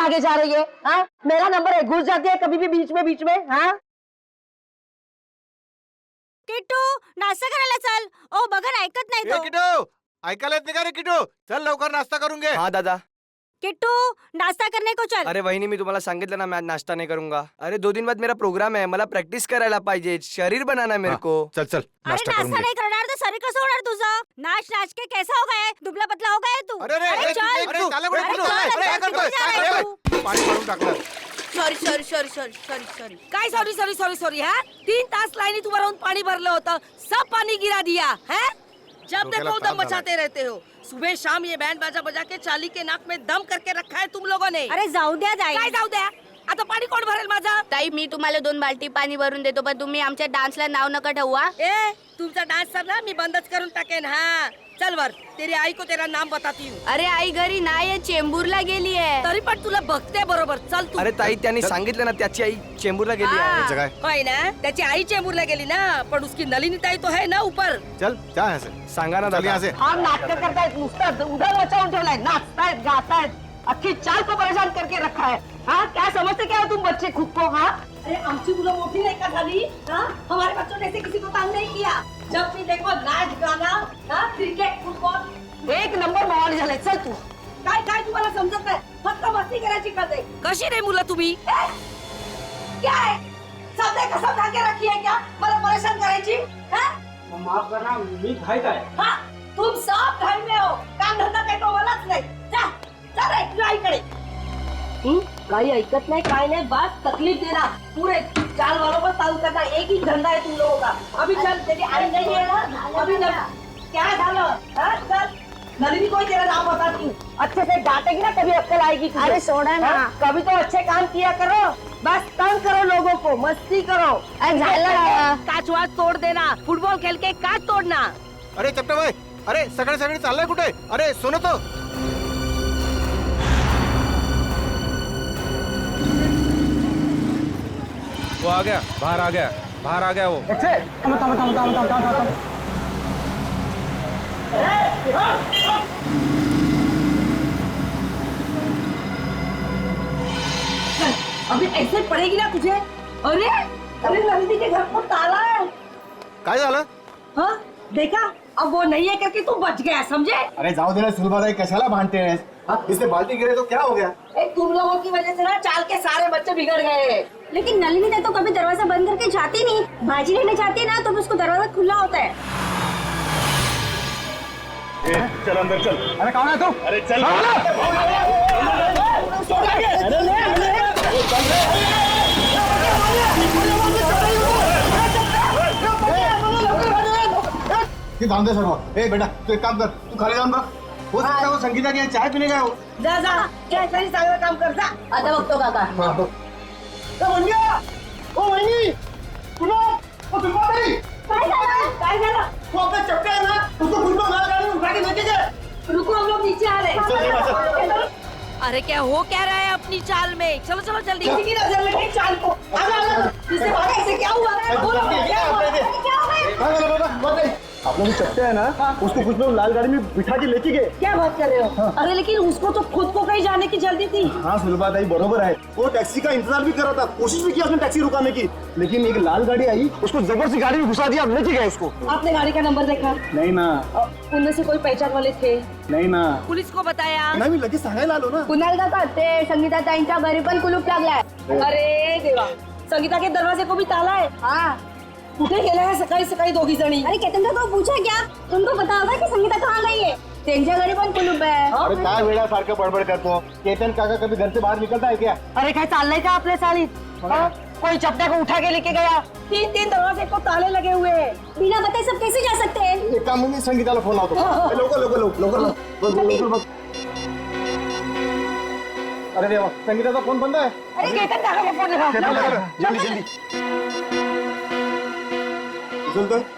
आगे जा रही है? हाँ, मेरा नंबर है, घुस जाती है कभी भी बीच में। हाँ, किट्टू नाश्ता करायला चल. ओ बघा ऐकत नाही तो. किटू ऐकायला येत नाही का रे किटू? चल लवकर नाश्ता करून घे. हाँ दादा. किट्टू नाश्ता करने को चल. अरे वहिनी मी तुम्हाला सांगितलं ना मैं आज नाश्ता नहीं करूंगा. अरे 2 दिन बाद मेरा प्रोग्राम है, मला प्रैक्टिस करायला पाहिजे, शरीर बनाना है मेरे को. चल चल अरे नाश्ता करून नाश्ता घे. नाही करणार तर शरीर कसं होणार तुझं? नाच नाच के कैसा हो गया? दुबला पतला हो गया तू. अरे रे अरे चल. अरे चालले कुठे? अरे किटू, चल, अरे काय आता करतोय? कुठे जा काय रे करतोय? पाणी मारून टाकलं. सॉरी काय सॉरी हा 3 तास लाईनी तुम्हाला राहून पाणी भरलं होतं, सब पानी गिरा दिया है. जब डोक्याला देखो ताप दम मचाते रहते हो. सुबह शाम ये बैंड बाजा बजा के चाली के नाक में दम करके रखा है तुम लोगों ने. अरे जाऊ द्या काय जाई. जाऊ द्या, आता पाणी कोण भरेल माझं? ताई मी तुम्हाला 2 बाल्टी पाणी भरून देतो पण तुम्ही आमच्या डान्सला नाव नका ठेवा. ए तुमचा डान्स सर ना मी बंदच करून टाकेन. हा चल वर, तेरी आई को तेरा नाम बताती हूँ. अरे आई घरी नाही चेंबूरला गेली आहे. तरी पण तुला बघते बरोबर. चल तू. अरे ताई त्यांनी सांगितलं ना त्याची आई चेंबूरला गेली आहे. हाँ, जगह होय ना, त्याची आई चेंबूरला गेली ना, पण उसकी नलिनी ताई तो है ना ऊपर. चल जा यहाँ से. सांगा ना चल यहाँ दादा. से. हा नाटक करतायत, नुसतं उधर मचावून ठेवलाय, नाचतायत गातायत, अख्खी चाल को परेशान करके रखा है. हाँ, क्या समझते क्या हो तुम बच्चे खुद को? हाँ, अरे आमची मुलं मोठी नाही का झाली? हाँ? हमारे बच्चों ने ऐसे किसी को तंग नहीं किया. जब भी देखो नाच गाना, हाँ? क्रिकेट फुटबॉल, एक नंबर माहोल झालाय. चल तू. काय काय तुम्हाला समजत नाही, फक्त मस्ती करायची कळते. कशी रे मुलं तुम्ही? क्या है? सबने कसम खा के रखी है क्या? मला परेशान करायची? हाँ? माफ करना मी घाई काय. हाँ, तुम सब घर में हो, काम धंदा काही तो मलाच नाही. जा, जा रे तुझ्या आईकडे. काही ऐकत नाही, काय नाही, बस तकलीफ देना. पूरे चाल वालों पर तंग करना, एक ही धंधा है तुम लोगों का. अभी चल, तेरी आई नहीं है ना, अभी चल. क्या झालं? हाँ, चल. नलिनी को ही तेरा नाम बताती हूँ. अच्छे से डांटेगी ना, कभी अक्कल आएगी तुझे. अरे सोडा ना. हाँ, कभी तो अच्छे काम किया करो. बस तंग करो लोगों को, मस्ती करो. झालं. काच वाच तोड देना, फुटबॉल खेल के काच तोडना. अरे चपटे भाई, अरे सगळे सगळे चाललंय कुठे? अरे सुनो तो. वो आ गया, बाहर आ गया वो. अभी ऐसे पड़ेगी ना तुझे. अरे अरे नलिनी के घर पर ताला है. काय झालं? हाँ देखा, अब वो नहीं है करके तू बच गया, समझे? अरे जाऊ दे ना सुलभाताई, कशाला भांडते हैं? इसने बाल्टी गिरे तो क्या हो गया? एक तुम लोगों की वजह से ना चाल के सारे बच्चे बिगड़ गए. लेकिन नलिनी ने तो कभी दरवाजा बंद करके जाती नहीं. भाजी लेने जाती है ना तो उसको दरवाजा खुला होता है. चल अंदर चल. अरे कौन है तू? अरे चल. जाऊन दे सर्व. ए बेटा तू एक काम कर, तू खाली जाऊन बघ. हो सकता है वो संगीता की यहाँ चाय पीने गया हो. जा जा, क्या तरी चांगलं काम कर जा. आता बघतो काका. हाँ, बघ. ओ वहिनी तुला ओ सुलभाताई काय झालं? वो आपका चपटे है ना उसको फुटबॉल मार गाड़ी में उठा के लेके गए. रुको, हम लोग नीचे आ रहे चल, हैं. अरे क्या हो क्या रहा है अपनी चाल में? चलो चलो जल्दी. किसी की नजर लगी चाल को. आजा आजा. इससे भागे, इससे क्या हुआ? बोलो क्या हुआ? क्या हुआ? आप लोग चपटे है ना उसको कुछ लोग लाल गाड़ी में बिठा के लेके गए. क्या बात कर रहे हो? अरे लेकिन उसको तो खुद को कहीं जाने की जल्दी थी. हाँ सुलभाताई बरोबर है. वो टैक्सी का इंतजार भी कर रहा था, कोशिश भी की उसने टैक्सी रुकाने की, लेकिन एक लाल गाड़ी आई उसको जबरदस्ती गाड़ी में घुसा दिया, लेके गए उसको. आपने गाड़ी का नंबर देखा? नहीं ना. उनमें से कोई पहचान वाले थे? नहीं ना. पुलिस को बताया? नाही मी लगेच सांगायला आलो ना. कुणाल काका ते संगीता ताईंच्या घरी पण कुलूप लागलाय. अरे देवा, संगीता के दरवाजे को भी ताला है. हाँ. कुठे गेल्या है सकाळी सकाळी दोघी जणी? अरे केतन काका को पूछा क्या? तुमको पता होगा कि संगीता कहाँ गई है? त्यांच्या घरी पण कुलूप है. अरे काय वेळा सारखं बडबड करतो. केतन काका कभी घर से बाहर निकलता है क्या? अरे काय चाललंय का आपल्या चालीत? हाँ? कोई चपटे को उठा के लेके गया. 3 दरवाजे को ताले लगे हुए हैं. बिना बताए सब कैसे जा सकते हैं? एक काम मी संगीताला फोन लावतो. लवकर बघ. अरे देवा, संगीताचा फोन बंद आहे. अरे केतन काका को फोन लगा. जल्दी.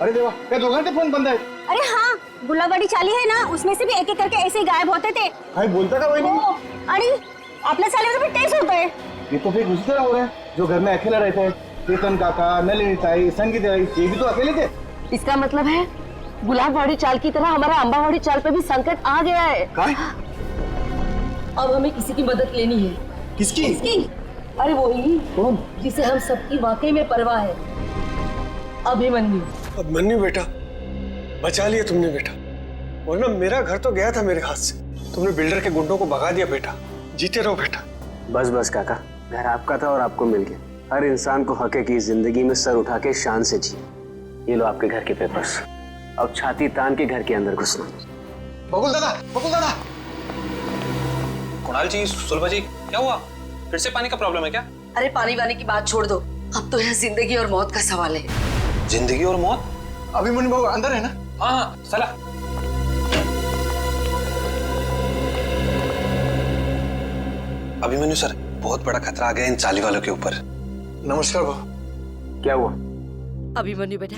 अरे देवा, त्या दोघांचे फोन बंद आहेत. अरे हाँ, गुलाबवाड़ी चाली है ना, उसमें से भी एक एक करके ऐसे ही गायब होते थे. काय बोलता का वहिनी? हो. आणि आपल्या चालीवर भी टेस्ट होत है. ये तो फिर उसी तरह हो रहा है जो घर में अकेले रहते हैं. केतन काका, नलिनी ताई, संगीता ताई, ये भी तो अकेले थे. इसका मतलब है गुलाबवाड़ी चाल की तरह हमारा अंबावाड़ी चाल पे भी संकट आ गया है. काय? अब हमें किसी की मदद लेनी है. किसकी? अरे वही जिसे हम सबकी वाकई में परवाह है, अभिमन्यु। अभिमन्यु बेटा, बचा लिया तुमने बेटा, वरना मेरा घर तो गया था मेरे हाथ से। तुमने बिल्डर के गुंडों को भगा दिया बेटा। जीते रहो बेटा। बस बस काका, घर आपका था और आपको मिल गया। हर इंसान को हक है कि जिंदगी में सर उठा के शान से जिए। ये लो आपके घर के पेपर्स, अब छाती तान के घर के अंदर घुसना। बकुल दादा, बकुल दादा। कुणाल जी, सुलभा जी, क्या हुआ? फिर से पानी का प्रॉब्लम है क्या? अरे पानी वानी की बात छोड़ दो, अब तो यह जिंदगी और मौत का सवाल है। जिंदगी और मौत? अभिमन्यु बाबू अंदर है ना? हाँ, चला। अभिमन्यु सर, बहुत बड़ा खतरा आ गया इन चाली वालों के ऊपर। नमस्कार बाबू। क्या हुआ? अभिमन्यु बेटा,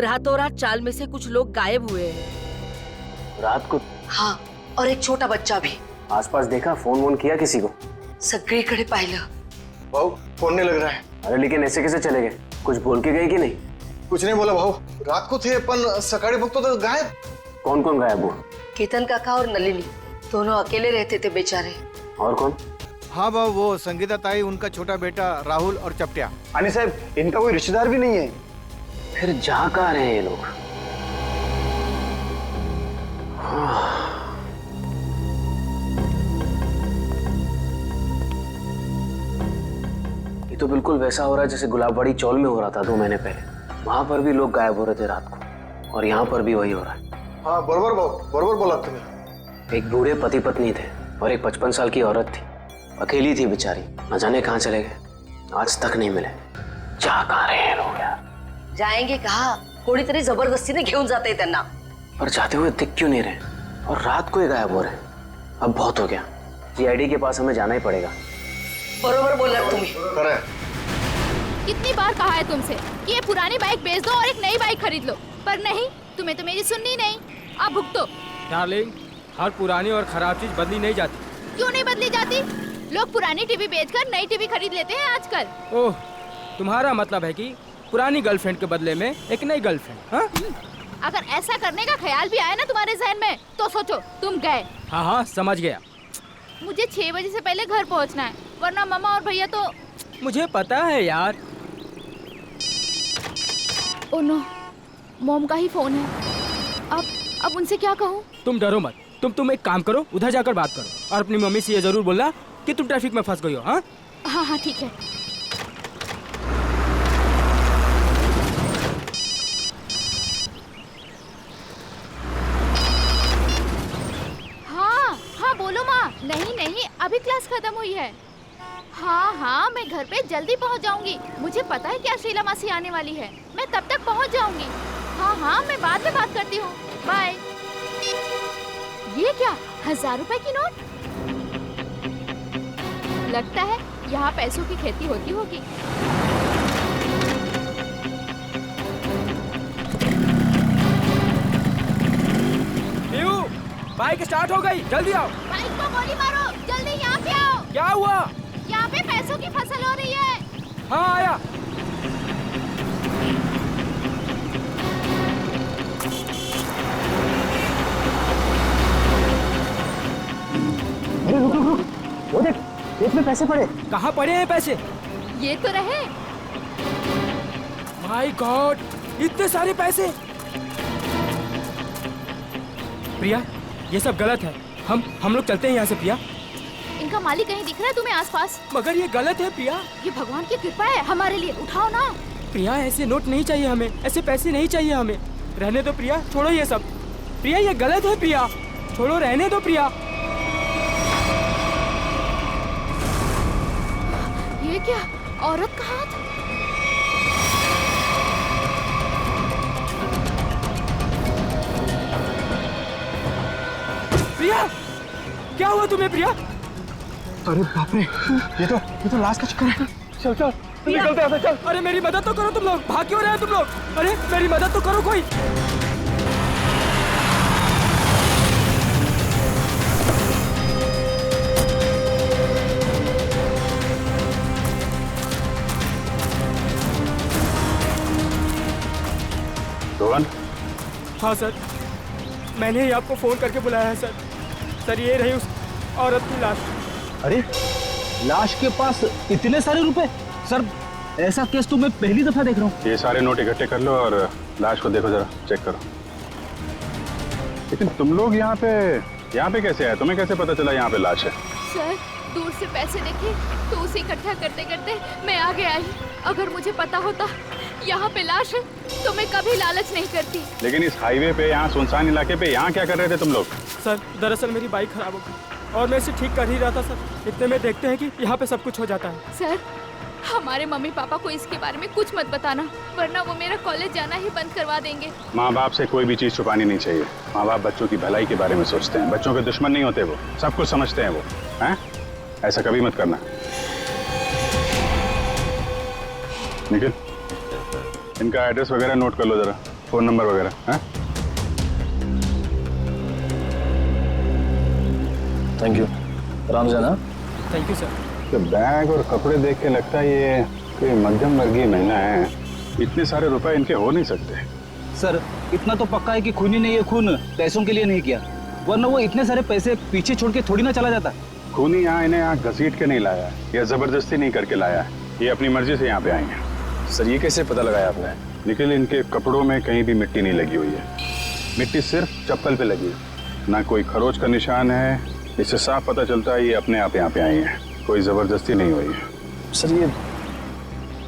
रातों रात चाल में से कुछ लोग गायब हुए हैं। रात को? हाँ, और एक छोटा बच्चा भी। आसपास देखा? फोन वोन किया किसी को? सगळीकडे पाहिलं। भाऊ फोन नहीं लग रहा है। अरे लेकिन ऐसे कैसे चले गए? कुछ बोल के गए कि नहीं? कुछ नहीं बोला भाऊ, रात को थे पण सकाळी बघतो तो गायब। कौन कौन गायब हुआ? केतन काका और नलिनी दोनों अकेले रहते थे बेचारे। और कौन? हाँ बाबू, वो संगीता ताई, उनका छोटा बेटा राहुल और चपटिया। अनिल साहब, इनका कोई रिश्तेदार भी नहीं है। फिर जा कहाँ रहे हैं ये लोग? ये तो बिल्कुल वैसा हो रहा है जैसे गुलाबबाड़ी चौल में हो रहा था 2 महीने पहले। वहां पर भी लोग गायब हो रहे थे रात को, और यहाँ पर भी वही हो रहा है। हाँ बरोबर भाऊ, बरोबर बोला तुमने। एक बूढ़े पति पत्नी थे और एक 55 साल की औरत थी। अकेली थी बेचारी, न जाने कहाँ चले गए, आज तक नहीं मिले। जा कहाँ रहे हैं लोग यार? जाएंगे कहा, कोणीतरी जबरदस्तीने घेऊन जाते त्यांना। पर जाते हुए दिख क्यों नहीं रहे, और रात को ही गायब हो रहे हैं? अब बहुत हो गया, सीआईडी के पास हमें जाना ही पड़ेगा। बरोबर बोला तुम्ही। कितनी बार कहा है तुमसे कि ये पुरानी बाइक बेच दो और एक नई बाइक खरीद लो, पर नहीं, तुम्हें तो मेरी सुननी नहीं। अब भुगतो। डार्लिंग, हर पुरानी और खराब चीज बदली नहीं जाती। क्यों नहीं बदली जाती? लोग पुरानी टीवी बेचकर नई टीवी खरीद लेते हैं आजकल। ओह, तुम्हारा मतलब है कि पुरानी गर्लफ्रेंड के बदले में एक नई गर्लफ्रेंड? हाँ? अगर ऐसा करने का ख्याल भी आया ना तुम्हारे जहन में, तो सोचो तुम गए। हाँ हाँ, समझ गया। मुझे 6 बजे से पहले घर पहुंचना है, वरना मामा और भैया तो। मुझे पता है यार। ओह नो, मॉम का ही फोन है। अब उनसे क्या कहूँ? तुम डरो मत, तुम एक काम करो, उधर जाकर बात करो और अपनी मम्मी से ये जरूर बोलना कि तुम ट्रैफिक में फंस गई हो। हाँ हाँ हाँ, ठीक है। हाँ हाँ बोलो माँ। नहीं, अभी क्लास खत्म हुई है। हाँ, मैं घर पे जल्दी पहुँच जाऊंगी। मुझे पता है क्या शीला मासी आने वाली है, मैं तब तक पहुँच जाऊंगी। हाँ, मैं बाद में बात करती हूँ। बाय। ये क्या, 1000 रुपए की नोट? लगता है यहाँ पैसों की खेती होती होगी। बाइक स्टार्ट हो गई, जल्दी आओ। बाइक को गोली मारो, जल्दी यहाँ पे आओ। क्या हुआ? यहाँ पे पैसों की फसल हो रही है। हाँ आया। अरे रुक रुक रुक, वो देख, खेत में पैसे पड़े। कहाँ पड़े हैं पैसे? ये तो रहे। माय गॉड, इतने सारे पैसे। प्रिया, ये सब गलत है। हम लोग चलते हैं यहाँ से प्रिया। इनका मालिक कहीं दिख रहा है तुम्हें आसपास? मगर ये गलत है प्रिया। ये भगवान की कृपा है हमारे लिए, उठाओ ना। प्रिया, ऐसे नोट नहीं चाहिए हमें, ऐसे पैसे नहीं चाहिए हमें। रहने दो प्रिया, छोड़ो ये सब। प्रिया, ये गलत है प्रिया, छोड़ो, रहने दो प्रिया। ये क्या, औरत का हाथ? प्रिया, क्या हुआ तुम्हें प्रिया? अरे बाप रे, ये तो लाश का चक्कर है। चल चल निकलते हैं, चल। अरे मेरी मदद तो करो तुम लोग, भाग क्यों रहे हो तुम लोग? अरे मेरी मदद तो करो कोई। रोहन? हाँ सर, मैंने ही आपको फोन करके बुलाया है सर। सर, ये रही उस औरत की लाश। अरे लाश के पास इतने सारे रुपए? सर ऐसा केस तो मैं पहली दफा देख रहा हूँ। ये सारे नोट इकट्ठे कर लो और लाश को देखो, जरा चेक करो। लेकिन तुम लोग यहाँ पे कैसे आए? तुम्हें कैसे पता चला यहाँ पे लाश है? सर दूर से पैसे देखे तो उसे इकट्ठा करते करते मैं आगे आई। अगर मुझे पता होता यहाँ पे लाश है तो मैं कभी लालच नहीं करती। लेकिन इस हाईवे पे, यहाँ सुनसान इलाके पे, यहाँ क्या कर रहे थे तुम लोग? सर दरअसल मेरी बाइक खराब हो गई और मैं इसे ठीक कर ही रहा था सर। इतने में देखते हैं कि यहाँ पे सब कुछ हो जाता है। सर हमारे मम्मी पापा को इसके बारे में कुछ मत बताना, वरना वो मेरा कॉलेज जाना ही बंद करवा देंगे। माँ बाप से कोई भी चीज छुपानी नहीं चाहिए। माँ बाप बच्चों की भलाई के बारे में सोचते हैं, बच्चों के दुश्मन नहीं होते, वो सब कुछ समझते हैं वो। हैं? ऐसा कभी मत करना। निखिल, इनका एड्रेस वगैरह नोट कर लो जरा, फोन नंबर वगैरह। हैं? Thank you. आराम से ना। Thank you sir. तो बैग और कपड़े देख के लगता है ये कोई मध्यम वर्गीय महिला है। इतने सारे रुपए इनके हो नहीं सकते। सर इतना तो पक्का है कि खूनी ने ये खून पैसों के लिए नहीं किया, वरना वो इतने सारे पैसे पीछे छोड़ के थोड़ी ना चला जाता। खूनी यहाँ इन्हें यहाँ घसीट के नहीं लाया या जबरदस्ती नहीं करके लाया है, ये अपनी मर्जी से यहाँ पे आई हैं। सर ये कैसे पता लगाया आपने? निखिल, इनके कपड़ों में कहीं भी मिट्टी नहीं लगी हुई है। मिट्टी सिर्फ चप्पल पे लगी है, ना कोई खरोच का निशान है। इससे साफ पता चलता है ये अपने आप यहाँ पे आई हैं, कोई जबरदस्ती नहीं हुई है। सर ये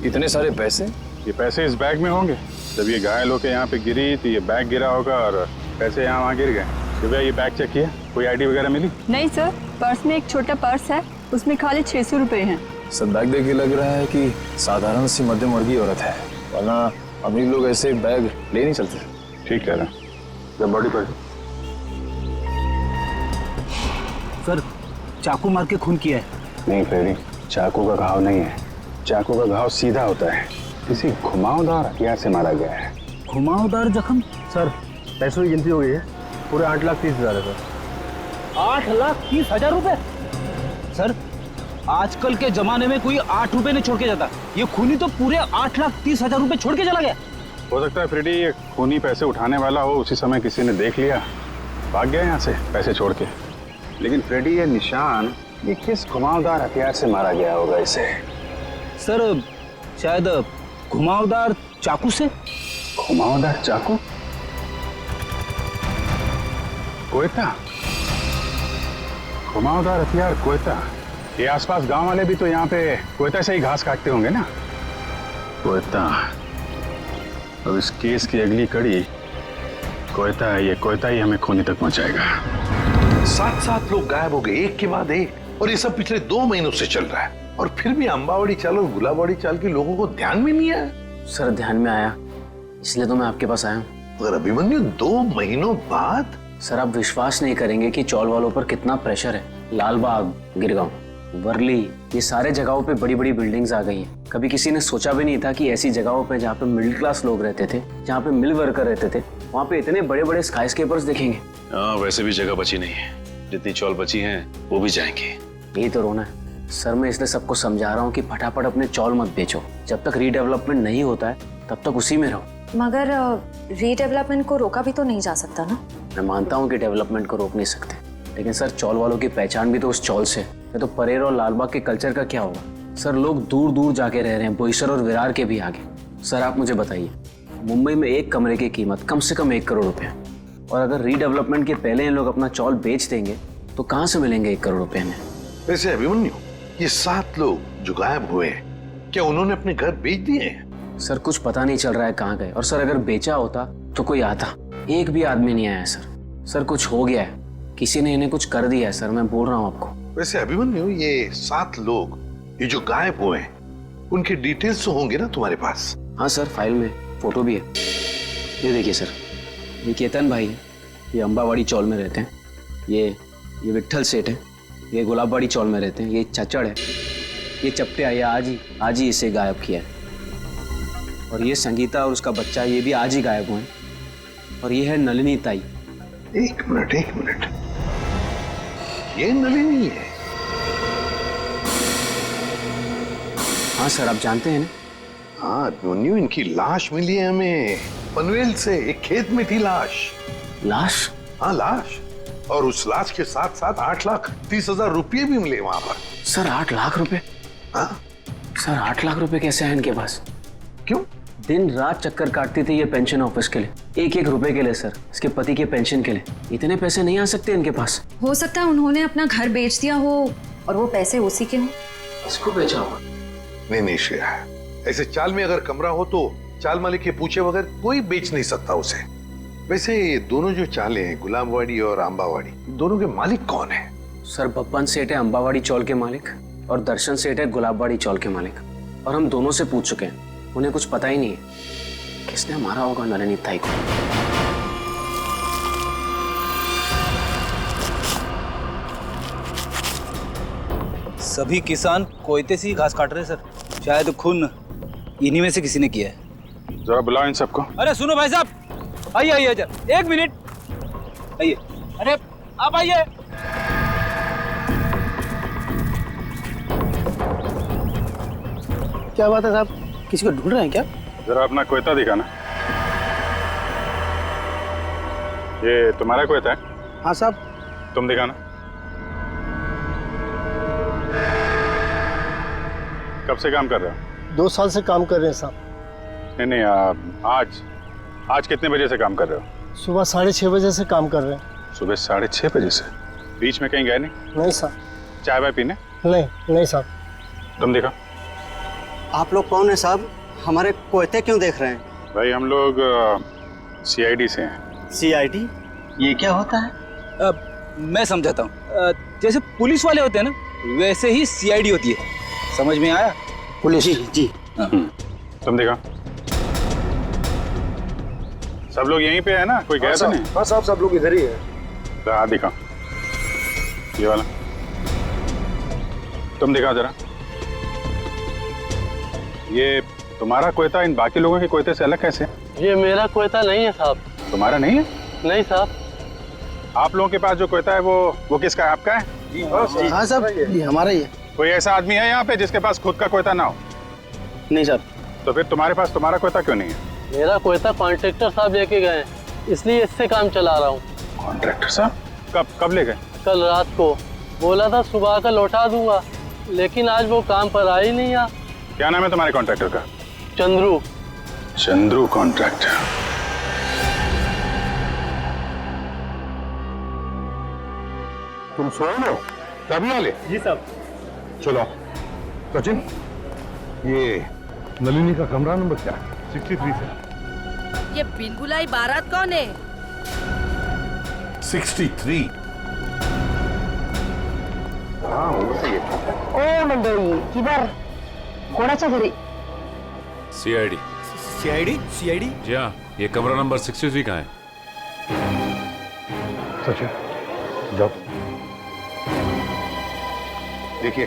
इतने सारे पैसे? ये पैसे इस बैग में होंगे। जब ये घायल होकर यहाँ पे गिरी तो ये बैग गिरा होगा और पैसे यहाँ वहाँ गिर गए। सुबह ये बैग चेक किया, कोई आईडी वगैरह मिली? नहीं सर, पर्स में एक छोटा पर्स है, उसमें खाली 600 रुपए हैं। सर बैग देख के लग रहा है कि साधारण सी मध्यम वर्गीय औरत है, वरना अमीर लोग ऐसे बैग ले नहीं चलते। ठीक कह रहा। जब बॉडी पर सर चाकू मार के खून किया है। नहीं फ्रेडी, चाकू का घाव नहीं है। चाकू का घाव सीधा होता है, किसी घुमावदार हथियार से मारा गया है। घुमावदार जख्म? सर पैसों की गिनती हो गई है, पूरे 8,30,000 है सर। 8,30,000 रुपए? सर आजकल के जमाने में कोई 8 रुपए नहीं छोड़ के जाता, ये खूनी तो पूरे 8,30,000 रुपए छोड़ के चला गया। हो सकता है फ्रेडी ये खूनी पैसे उठाने वाला हो, उसी समय किसी ने देख लिया, भाग गया यहाँ से पैसे छोड़ के। लेकिन फ्रेडी ये निशान, ये किस घुमावदार हथियार से मारा गया होगा इसे? सर शायद घुमावदार चाकू से। घुमावदार चाकू? कोयता? घुमावदार हथियार कोयता? ये आसपास गांव वाले भी तो यहाँ पे कोयता से ही घास काटते होंगे ना। कोयता। अब इस केस की अगली कड़ी कोयता है। ये कोयता ही हमें खूनी तक पहुंचाएगा। 7 लोग गायब हो गए एक के बाद एक, और ये सब पिछले 2 महीनों से चल रहा है, और फिर भी अंबावड़ी चाल और गुलाबवाड़ी चाल के लोगों को ध्यान में नहीं आया। सर ध्यान में आया, इसलिए तो मैं आपके पास आया हूँ। मगर अभिमन्यु 2 महीनों बाद? सर आप विश्वास नहीं करेंगे कि चौल वालों पर कितना प्रेशर है। लालबाग, गिरगांव, वर्ली, ये सारे जगहों पे बड़ी बड़ी बिल्डिंग्स आ गई हैं। कभी किसी ने सोचा भी नहीं था कि ऐसी जगहों पे जहाँ पे मिडिल क्लास लोग रहते थे, जहाँ पे मिल वर्कर रहते थे, वहाँ पे इतने बड़े बड़े स्काईस्केपर्स देखेंगे। हाँ, वैसे भी जगह बची नहीं है, जितनी चौल बची हैं वो भी जाएंगे। यही तो रोना है सर। मैं इसलिए सबको समझा रहा हूँ कि फटाफट अपने चौल मत बेचो। जब तक रीडेवलपमेंट नहीं होता है तब तक उसी में रहो। मगर रीडेवलपमेंट को रोका भी तो नहीं जा सकता ना। मैं मानता हूँ कि डेवलपमेंट को रोक नहीं सकते, लेकिन सर चौल वालों की पहचान भी तो उस चौल से है। तो परेर और लालबाग के कल्चर का क्या होगा? सर लोग दूर दूर जाके रह रहे हैं, बोईसर और विरार के भी आगे। सर आप मुझे बताइए, मुंबई में एक कमरे की कीमत कम से कम 1 करोड़ रुपए, और अगर रीडेवलपमेंट के पहले इन लोग अपना चौल बेच देंगे तो कहाँ से मिलेंगे 1 करोड़ रुपए में? वैसे अभिमन्यु, ये 7 लोग जो गायब हुए हैं, क्या उन्होंने अपने घर बेच दिए हैं? सर कुछ पता नहीं चल रहा है कहाँ गए, और सर अगर बेचा होता तो कोई आता। एक भी आदमी नहीं आया सर। सर कुछ हो गया है, किसी ने इन्हें कुछ कर दिया है सर, मैं बोल रहा हूँ आपको। वैसे अभिमन्यु, ये 7 लोग ये जो गायब हुए हैं, उनके डिटेल्स तो होंगे ना तुम्हारे पास? हाँ सर, फाइल में फोटो भी है। ये देखिए सर, ये केतन भाई है, ये अंबावाड़ी चौल में रहते हैं। ये विट्ठल सेठ है, ये गुलाबवाड़ी चौल में रहते हैं। ये चचड़ है, ये चपटे आया आज ही इसे गायब किया है। और ये संगीता और उसका बच्चा, ये भी आज ही गायब हुए हैं। और ये है नलिनी ताई। एक मिनट, ये नलिनी है? हाँ सर, आप जानते हैं ना? हाँ अभिमन्यु, इनकी लाश मिली है हमें पनवेल से। एक खेत में थी लाश। हाँ, लाश। और उस लाश के साथ साथ 8,30,000 रुपये भी मिले वहां पर। सर 8 लाख रुपए? सर 8 लाख रुपए कैसे आए इनके पास? क्यों? दिन रात चक्कर काटती थी ये पेंशन ऑफिस के लिए, एक एक रुपए के लिए सर, इसके पति के पेंशन के लिए। इतने पैसे नहीं आ सकते इनके पास। हो सकता है उन्होंने अपना घर बेच दिया हो और वो पैसे उसी के हों। इसको बेचा होगा? नहीं श्रेया, ऐसे चाल में अगर कमरा हो तो चाल मालिक के पूछे बगैर कोई बेच नहीं सकता उसे। वैसे ये दोनों जो चालें हैं, गुलाबवाड़ी और अंबावाड़ी, दोनों के मालिक कौन है? सर बब्बन सेठ है अंबावाड़ी चौल के मालिक और दर्शन सेठ है गुलाबवाड़ी चौल के मालिक। और हम दोनों से पूछ चुके हैं, उन्हें कुछ पता ही नहीं है किसने मारा होगा नलिनी ताई को। सभी किसान कोयते से ही घास काट रहे हैं सर। शायद खून इन्हीं में से किसी ने किया है। जरा बुलाओ इन सबको। अरे सुनो भाई साहब, आइए आइए जरा, 1 मिनट आइए। अरे आप आइए। क्या बात है साहब, किसी को ढूंढ रहे हैं क्या? जरा अपना कोयता दिखाना। ये तुम्हारा कोयता है? हाँ साहब। तुम दिखाना। कब से काम कर रहे हो? 2 साल से काम कर रहे हैं साहब। नहीं, आज कितने बजे से काम कर रहे हो? सुबह 6:30 बजे से काम कर रहे हैं। सुबह 6:30 बजे से? बीच में कहीं गए नहीं? नहीं साहब। चाय वाय पीने? नहीं साहब। तुम दिखा। आप लोग कौन है साहब? हमारे कोयते क्यों देख रहे हैं? भाई हम लोग CID से हैं। CID? ये क्या होता है? मैं समझाता हूँ। जैसे पुलिस वाले होते हैं ना, वैसे ही CID होती है। समझ में आया? पुलिस? जी। तुम देखा। सब लोग यहीं पे है ना? कोई गया तो नहीं? हाँ साहब, सब लोग इधर ही है। तो हाथ दिखा, ये वाला। तुम दिखाओ जरा। ये तुम्हारा कोयता इन बाकी लोगों के कोयते से अलग कैसे? ये मेरा कोयता नहीं है साहब। तुम्हारा नहीं है? नहीं साहब। आप लोगों के पास जो कोयता है वो किसका है? आपका है? हाँ साहब, ये हमारा ही है। कोई ऐसा आदमी है यहाँ पे जिसके पास खुद का कोयता ना हो? नहीं साहब। तो फिर तुम्हारे पास तुम्हारा कोयता क्यों नहीं है? मेरा कोयता कॉन्ट्रैक्टर साहब लेके गए, इसलिए इससे काम चला रहा हूँ। कॉन्ट्रैक्टर साहब? कब ले गए? कल रात को। बोला था सुबह का लौटा दूंगा, लेकिन आज वो काम पर आ ही नहीं आ। क्या नाम है तुम्हारे कॉन्ट्रैक्टर का? चंद्रू। चंद्रू कॉन्ट्रैक्टर। तुम सोए ना? तभी वाले? जी साहब। चलो सचिन, ये नलिनी का कमरा नंबर क्या है? 63 से। ये बिनबुलाई बारात कौन है? 63। हाँ सही है। ओ मंडळी, किबर कोणाच्या घरी? CID। CID? जी हाँ, ये कमरा नंबर 63 का है। सचिन जाओ। देखिए,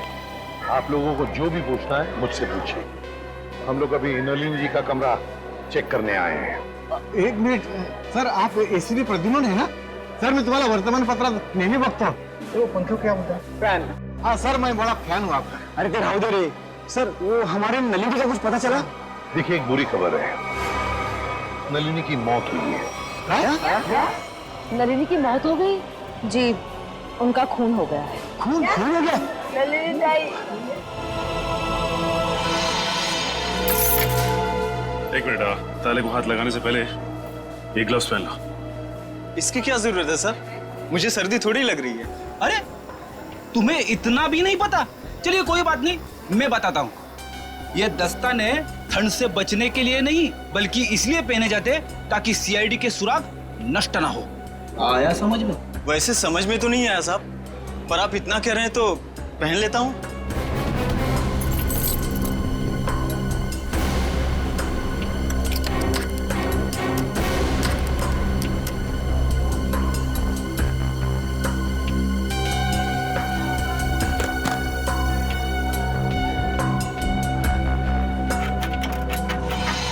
आप लोगों को जो भी पूछना है मुझसे पूछिए। हम लोग अभी नलिनी जी का कमरा चेक करने आए हैं। 1 मिनिट सर, आप ACP प्रद्युम्न है ना? सर मैं तुम्हाला वर्तमानपत्रात नेहमी बघतो। वो पंखो क्या होता है? फैन। हाँ सर, मैं बड़ा फैन हूँ आपका। अरे ते राहू दे रे सर, वो हमारे नलिनी का कुछ पता चला? देखिए, एक बुरी खबर है, नलिनी की मौत हुई है। नलिनी की मौत हो गई? जी, उनका खून हो गया है। खून हो गया? नलिनी ताई। एक मिनट, ताले को हाथ लगाने से पहले ये ग्लव्स पहन लो। इसकी क्या जरूरत है सर? मुझे सर्दी थोड़ी लग रही है। अरे तुम्हें इतना भी नहीं पता? चलिए कोई बात नहीं, मैं बताता हूँ। ये दस्ताने ठंड से बचने के लिए नहीं, बल्कि इसलिए पहने जाते ताकि CID के सुराग नष्ट ना हो। आया समझ में? वैसे समझ में तो नहीं आया साहब, पर आप इतना कह रहे हैं तो पहन लेता हूँ।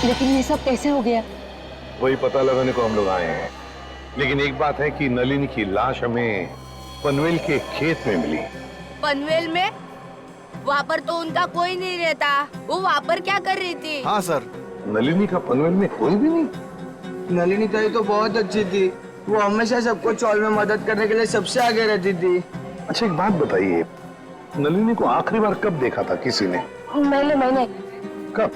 लेकिन ये सब कैसे हो गया? वही पता लगाने को हम लोग आए हैं। लेकिन एक बात है कि नलिनी की लाश हमें पनवेल के खेत में मिली। पनवेल में? वहाँ पर तो उनका कोई नहीं रहता। वो वहाँ पर क्या कर रही थी? हाँ सर। नलिनी का पनवेल में कोई भी नहीं? नलिनी ताई तो बहुत अच्छी थी, वो हमेशा सबको चौल में मदद करने के लिए सबसे आगे रहती थी। अच्छा एक बात बताइए, नलिनी को आखिरी बार कब देखा था किसी ने? मैंने कब?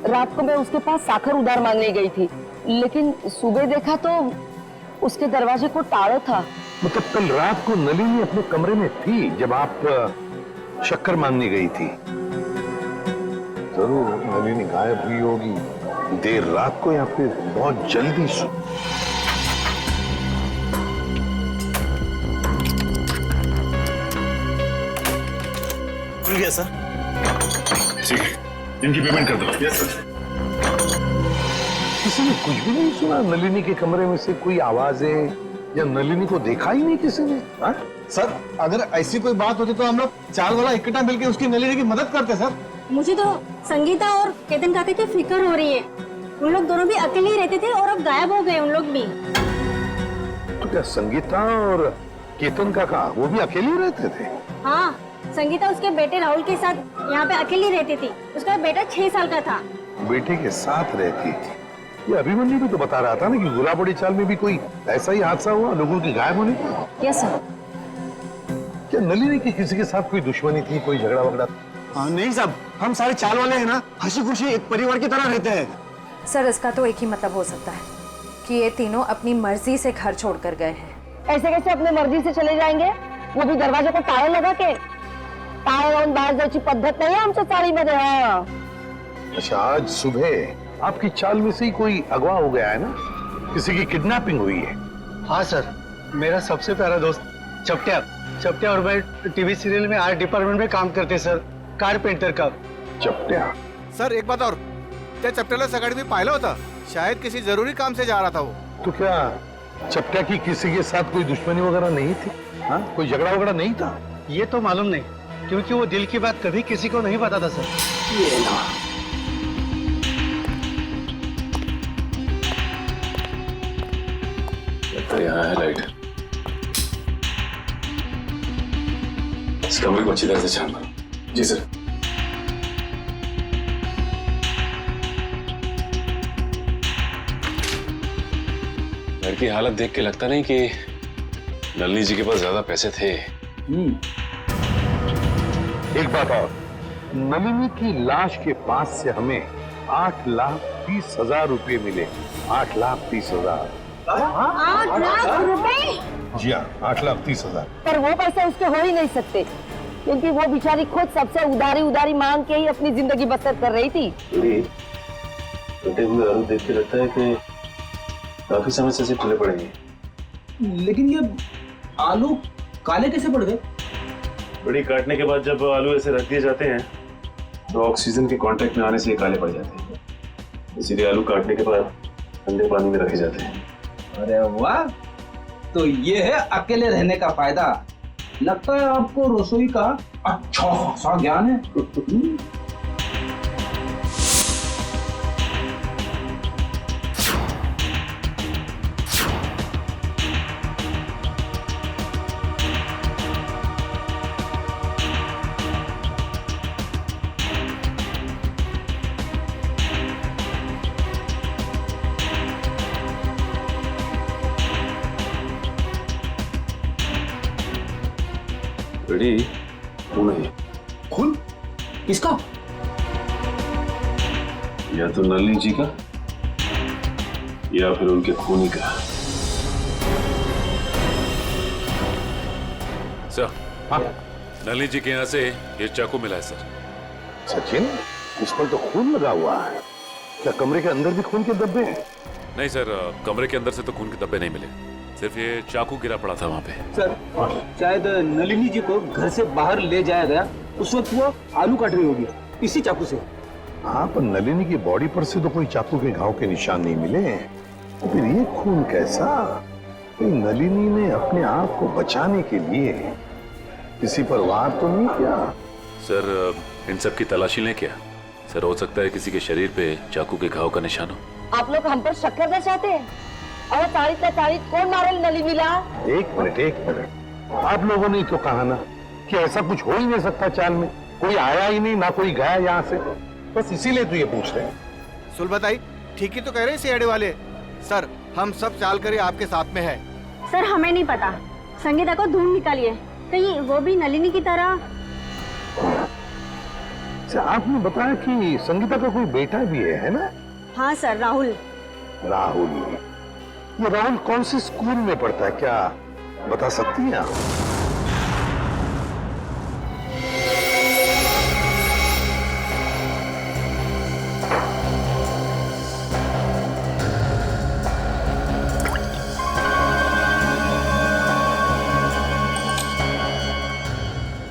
रात को मैं उसके पास साखर उधार मांगने गई थी, लेकिन सुबह देखा तो उसके दरवाजे को ताला था। मतलब कल रात को नलिनी अपने कमरे में थी जब आप शक्कर मांगने गई थी? जरूर नलिनी गायब हुई होगी देर रात को या फिर बहुत जल्दी खुल गया सर। ठीक है, इनकी पेमेंट कर दो। Yes sir. किसी ने कुछ भी नहीं सुना? नलिनी के कमरे में से कोई आवाजें या नलिनी को देखा ही नहीं किसी ने? हा? सर अगर ऐसी कोई बात होती तो हम लोग चाल वाला इकट्ठा मिलकर उसकी नलिनी की मदद करते सर। मुझे तो संगीता और केतन काका की फिक्र हो रही है। उन लोग दोनों भी अकेले ही रहते थे और अब गायब हो गए उन लोग भी। तो क्या संगीता और केतन काका वो भी अकेले रहते थे? हाँ, संगीता उसके बेटे राहुल के साथ यहाँ पे अकेली रहती थी। उसका बेटा 6 साल का था। बेटे के साथ रहती थी? ये अभिमन्यु भी तो बता रहा था ना कि गुलाबड़ी चाल में भी कोई ऐसा ही हादसा हुआ लोगों के गायब होने का। Yes sir. क्या नलिनी की किसी के साथ कोई दुश्मनी थी, कोई झगड़ा वगड़ा? नहीं साहब, हम सारे चाल वाले हैं ना, हंसी खुशी एक परिवार की तरह रहते हैं। सर इसका तो एक ही मतलब हो सकता है कि ये तीनों अपनी मर्जी से घर छोड़कर गए हैं। ऐसे कैसे अपने मर्जी से चले जाएंगे? वो भी दरवाजे को ताला लगा के? ताला लावून बाहेर जायची पद्धत नाही आमच्या चाळीमध्ये। हाँ। अच्छा, आज सुबह आपकी चाल में से ही कोई अगवा हो गया है ना? किसी की किडनैपिंग हुई है? हाँ सर, मेरा सबसे प्यारा दोस्त चपटिया और मैं टीवी सीरियल में आर्ट डिपार्टमेंट में काम करते सर, कारपेंटर का। चपटिया? सर एक बात और, त्या चपट्याला सकाळी मी पाहिलं होतं, शायद किसी जरूरी काम से जा रहा था वो। तो क्या चपटिया की किसी के साथ कोई दुश्मनी वगैरह नहीं थी? हाँ, कोई झगड़ा वगड़ा नहीं था? ये तो मालूम नहीं, क्योंकि वो दिल की बात कभी किसी को नहीं बताता सर। ये ना। तो यहाँ है लाइट। इस कमरे को अच्छी तरह से छान मारो। जी सर। घर की हालत देख के लगता नहीं कि नलिनी जी के पास ज्यादा पैसे थे। एक बात और, नलिनी की लाश के पास से हमें 8,30,000 रुपए मिले। 8,30,000। 8 लाख रुपए? जी हाँ, 8,30,000। पर वो पैसे उसके हो ही नहीं सकते, क्योंकि वो बेचारी खुद सबसे उधारी मांग के ही अपनी जिंदगी बसर कर रही थी। कटे हुए आलू देख के लगता है कि काफी समस्या से टले पड़ेंगे। लेकिन ये आलू काले कैसे पड़ गए? बड़ी काटने के बाद जब आलू ऐसे रख दिए जाते हैं तो ऑक्सीजन के कांटेक्ट में आने से ये काले पड़ जाते हैं, इसीलिए आलू काटने के बाद ठंडे पानी में रखे जाते हैं। अरे वाह, तो ये है अकेले रहने का फायदा। लगता है आपको रसोई का अच्छा खासा ज्ञान है। रेडी? खून है। खून? किसका? या तो नलिनी जी का या फिर उनके खूनी का। सर, हाँ? नलिनी जी के यहाँ से ये चाकू मिला है सर। सचिन, इस पर तो खून लगा हुआ है। क्या कमरे के अंदर भी खून के धब्बे हैं? नहीं सर, कमरे के अंदर से तो खून के धब्बे नहीं मिले, सिर्फ ये चाकू गिरा पड़ा था वहाँ पे। सर, शायद नलिनी जी को घर से बाहर ले जाया गया, उस वक्त वो आलू काट रही होगी इसी चाकू से। हाँ, पर नलिनी की बॉडी पर से तो कोई चाकू के घाव के निशान नहीं मिले, तो फिर ये खून कैसा? नलिनी ने अपने आप को बचाने के लिए किसी पर वार तो नहीं किया? सर, इन सब की तलाशी लें क्या? सर, हो सकता है किसी के शरीर पे चाकू के घाव का निशान हो। आप लोग हम पर शक करना चाहते हैं? और तारीख कौन मारेल नलिनीला? एक मिनट, आप लोगों ने तो कहा ना कि ऐसा कुछ हो ही नहीं सकता चाल में, कोई आया ही नहीं, ना कोई गया यहाँ से, बस इसीलिए तो ये पूछ रहे हैं। सुलभताई ठीक ही तो कह रहे हैं सीआईडी वाले। सर, हम सब चाल करे आपके साथ में है। सर, हमें नहीं पता, संगीता को ढूंढ निकालिए, कहीं वो भी नलिनी की तरह। अच्छा, आपने बताया कि संगीता का कोई बेटा भी है ना? हाँ सर, राहुल। राहुल, ये राहुल कौन से स्कूल में पढ़ता है, क्या बता सकती हैं आप?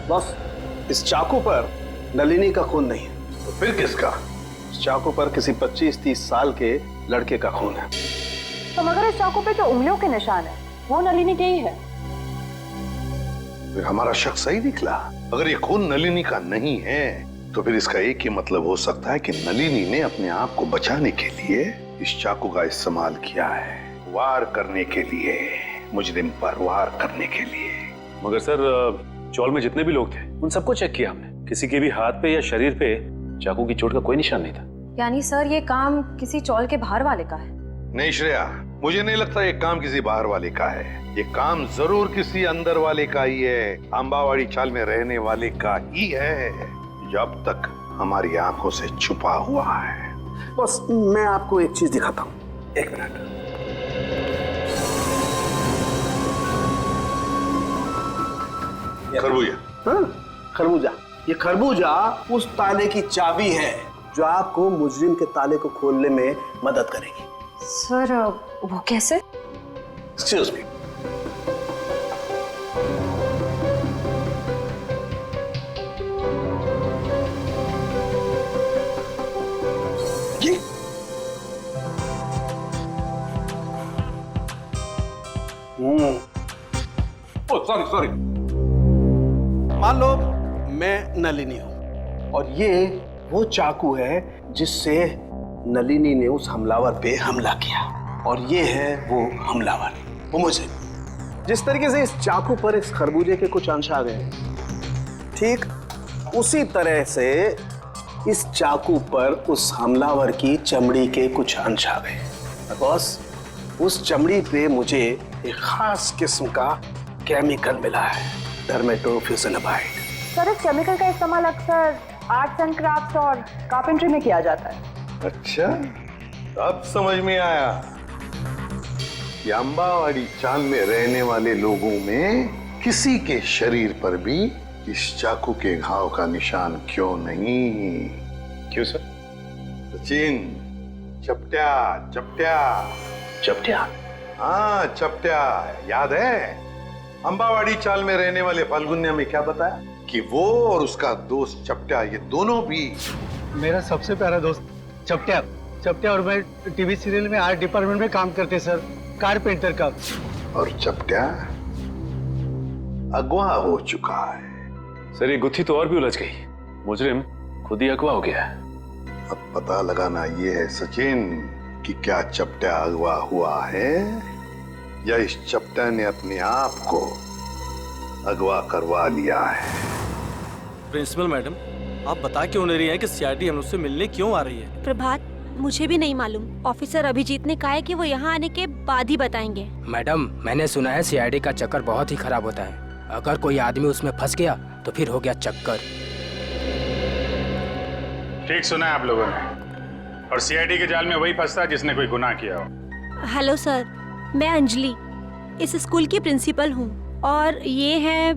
बॉस, इस चाकू पर नलिनी का खून नहीं है। तो फिर किसका? इस चाकू पर किसी 25-30 साल के लड़के का खून है। तो मगर इस चाकू पे जो उंगलियों के निशान है वो नलिनी के ही है। फिर हमारा शक सही निकला। अगर ये खून नलिनी का नहीं है तो फिर इसका एक ही मतलब हो सकता है कि नलिनी ने अपने आप को बचाने के लिए इस चाकू का इस्तेमाल किया है, वार करने के लिए, मुजरिम पर वार करने के लिए। मगर सर, चौल में जितने भी लोग थे उन सबको चेक किया हमने, किसी के भी हाथ पे या शरीर पे चाकू की चोट का कोई निशान नहीं था। यानी सर ये काम किसी चौल के बाहर वाले का है? नहीं श्रेया, मुझे नहीं लगता ये काम किसी बाहर वाले का है। ये काम जरूर किसी अंदर वाले का ही है, अंबावाड़ी चाल में रहने वाले का ही है, जो अब तक हमारी आंखों से छुपा हुआ है। बस मैं आपको एक चीज दिखाता हूँ, एक मिनट। खरबूजा। हाँ, खरबूजा। ये खरबूजा उस ताले की चाबी है जो आपको मुजरिम के ताले को खोलने में मदद करेगी। सर वो कैसे? Excuse me. सॉरी, मान लो मैं नलिनी हूं और ये वो चाकू है जिससे नलिनी ने उस हमलावर पे हमला किया, और ये है वो हमलावर, वो मुझे। जिस तरीके से इस चाकू पर इस खरबूजे के कुछ अंश आ गए, ठीक उसी तरह से इस चाकू पर उस हमलावर की चमड़ी के कुछ अंश आ गए। बॉस, उस चमड़ी पे मुझे एक खास किस्म का केमिकल मिला है, डर्मेटोफ्यूजिनामाइड। सर इस केमिकल का इस्तेमाल अक्सर आर्ट्स एंड क्राफ्ट्स और कारपेंट्री में किया जाता है। अच्छा, अब समझ में आया कि अंबावाड़ी चाल में रहने वाले लोगों में किसी के शरीर पर भी इस चाकू के घाव का निशान क्यों नहीं। क्यों सर? सचिन, चपट्या चपट्या चपट्या, हाँ चपट्या, याद है? अंबावाड़ी चाल में रहने वाले फाल्गुनिया में क्या बताया कि वो और उसका दोस्त चपट्या, ये दोनों भी मेरा सबसे प्यारा दोस्त चपट्या। चपट्या और मैं टीवी सीरियल में आर्ट डिपार्टमेंट में काम करते सर, कारपेंटर का। और चपट्या अगवा हो चुका है। सर ये गुत्थी तो और भी उलझ गई, मुजरिम खुद ही अगवा हो गया है। अब पता लगाना ये है सचिन कि क्या चपट्या अगवा हुआ है या इस चपट्या ने अपने आप को अगवा करवा लिया है। प्रिंसिपल मैडम, आप बता क्यों नहीं रही हैं कि सीआईडी हम लोग से मिलने क्यों आ रही है? प्रभात, मुझे भी नहीं मालूम। ऑफिसर अभिजीत ने कहा है कि वो यहाँ आने के बाद ही बताएंगे। मैडम, मैंने सुना है सीआईडी का चक्कर बहुत ही खराब होता है। अगर कोई आदमी उसमें फंस गया तो फिर हो गया चक्कर। ठीक सुना है आप लोगों ने, और सीआईडी के जाल में वही फंसता है जिसने कोई गुनाह किया हो। हेलो सर, मैं अंजलि इस स्कूल की प्रिंसिपल हूँ और ये है।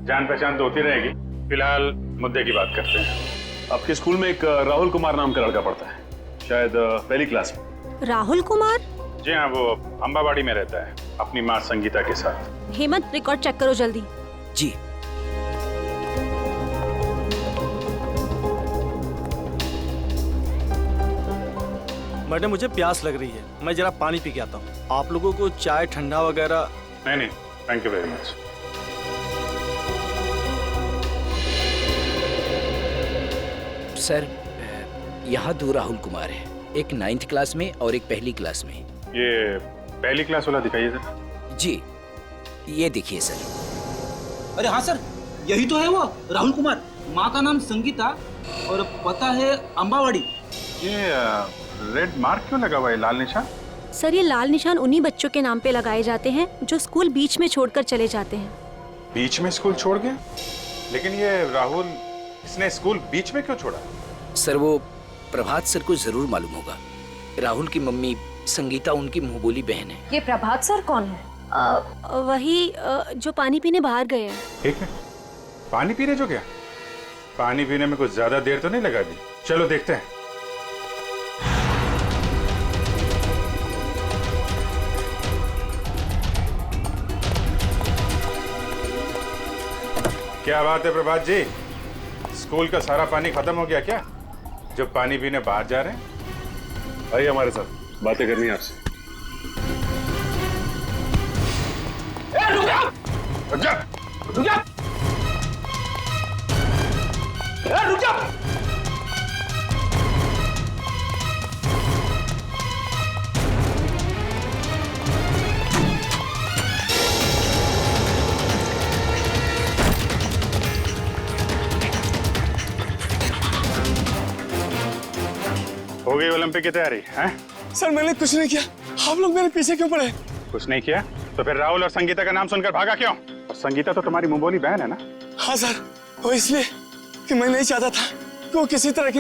जान पहचान तो होती रहेगी, फिलहाल मुद्दे की बात करते हैं। आपके स्कूल में एक राहुल कुमार नाम का लड़का पढ़ता है, शायद पहली क्लास में। राहुल कुमार? जी हाँ, वो अंबावाड़ी में रहता है अपनी माँ संगीता के साथ। हेमंत, रिकॉर्ड चेक करो जल्दी। जी। मैडम मुझे प्यास लग रही है, मैं जरा पानी पी के आता हूँ। आप लोगों को चाय ठंडा वगैरह? नहीं, thank you very much. Sir, यहाँ 2 राहुल कुमार है, एक 9th क्लास में और एक पहली क्लास में। ये पहली क्लास वाला दिखाइए सर। जी, ये देखिए सर। अरे हाँ सर, यही तो है वो राहुल कुमार। माँ का नाम संगीता और पता है अंबावाड़ी। ये रेड मार्क क्यों लगा हुआ है, लाल निशान? सर ये लाल निशान उन्हीं बच्चों के नाम पे लगाए जाते हैं जो स्कूल बीच में छोड़कर चले जाते हैं। बीच में स्कूल छोड़ गए? लेकिन ये राहुल, इसने स्कूल बीच में क्यों छोड़ा? सर वो प्रभात सर को जरूर मालूम होगा। राहुल की मम्मी संगीता उनकी मुंह बोली बहन है। ये प्रभात सर कौन है? वही जो पानी पीने बाहर गए हैं। ठीक है, पानी पीने जो गया? पानी पीने में कुछ ज्यादा देर तो नहीं लगा दी? चलो देखते हैं। क्या बात है प्रभात जी, स्कूल का सारा पानी खत्म हो गया क्या, जो पानी पीने बाहर जा रहे हैं? आइए हमारे साथ, बातें करनी है आपसे। रुक जा! रुक जा! रुक जा! रुक जा! हो गई ओलंपिक की तैयारी हैं? सर मैंने कुछ नहीं किया, आप लोग मेरे पीछे क्यों पड़े? कुछ नहीं किया तो फिर राहुल और संगीता का नाम सुनकर भागा क्यों? और संगीता तो तुम्हारी मुंबोली बहन है ना? हाँ सर, वो इसलिए कि मैं नहीं चाहता था कि वो किसी तरह की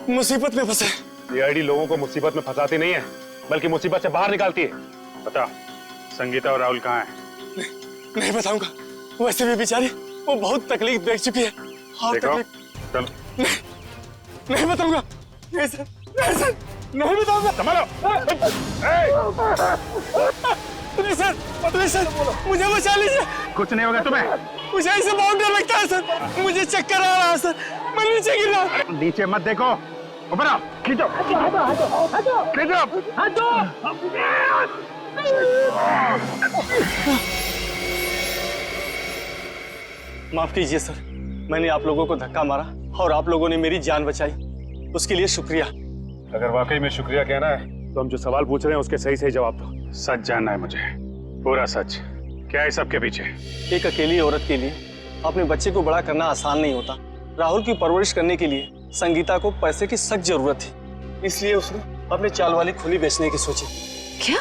मुसीबत में फंसे। सीआईडी लोगों को मुसीबत में फंसाती नहीं है, बल्कि मुसीबत से बाहर निकालती है। बता, संगीता और राहुल कहाँ हैं? नहीं बताऊंगा, वैसे भी बेचारी वो बहुत तकलीफ देख चुकी है। और चलो। नहीं बताऊंगा, नहीं सर, नहीं सर, नहीं बताऊंगा। संभालो। नहीं सर, नहीं सर, मुझे बचा लीजिए। कुछ नहीं होगा तुम्हें। मुझे ऐसे बहुत डर लगता है सर, मुझे चक्कर आ रहा है सर, मैं नीचे गिर रहा हूँ। नीचे मत देखो, ऊपर आओ, खींचो, माफ कीजिए सर, मैंने आप लोगों को धक्का मारा और आप लोगों ने मेरी जान बचाई, उसके लिए शुक्रिया। अगर वाकई में शुक्रिया कहना है तो हम जो सवाल पूछ रहे हैं उसके सही सही जवाब दो। सच जानना है मुझे, पूरा सच। क्या है सबके पीछे? एक अकेली औरत के लिए अपने बच्चे को बड़ा करना आसान नहीं होता। राहुल की परवरिश करने के लिए संगीता को पैसे की सख्त जरूरत थी, इसलिए उसने अपने चाल वाली खोली बेचने की सोची। क्या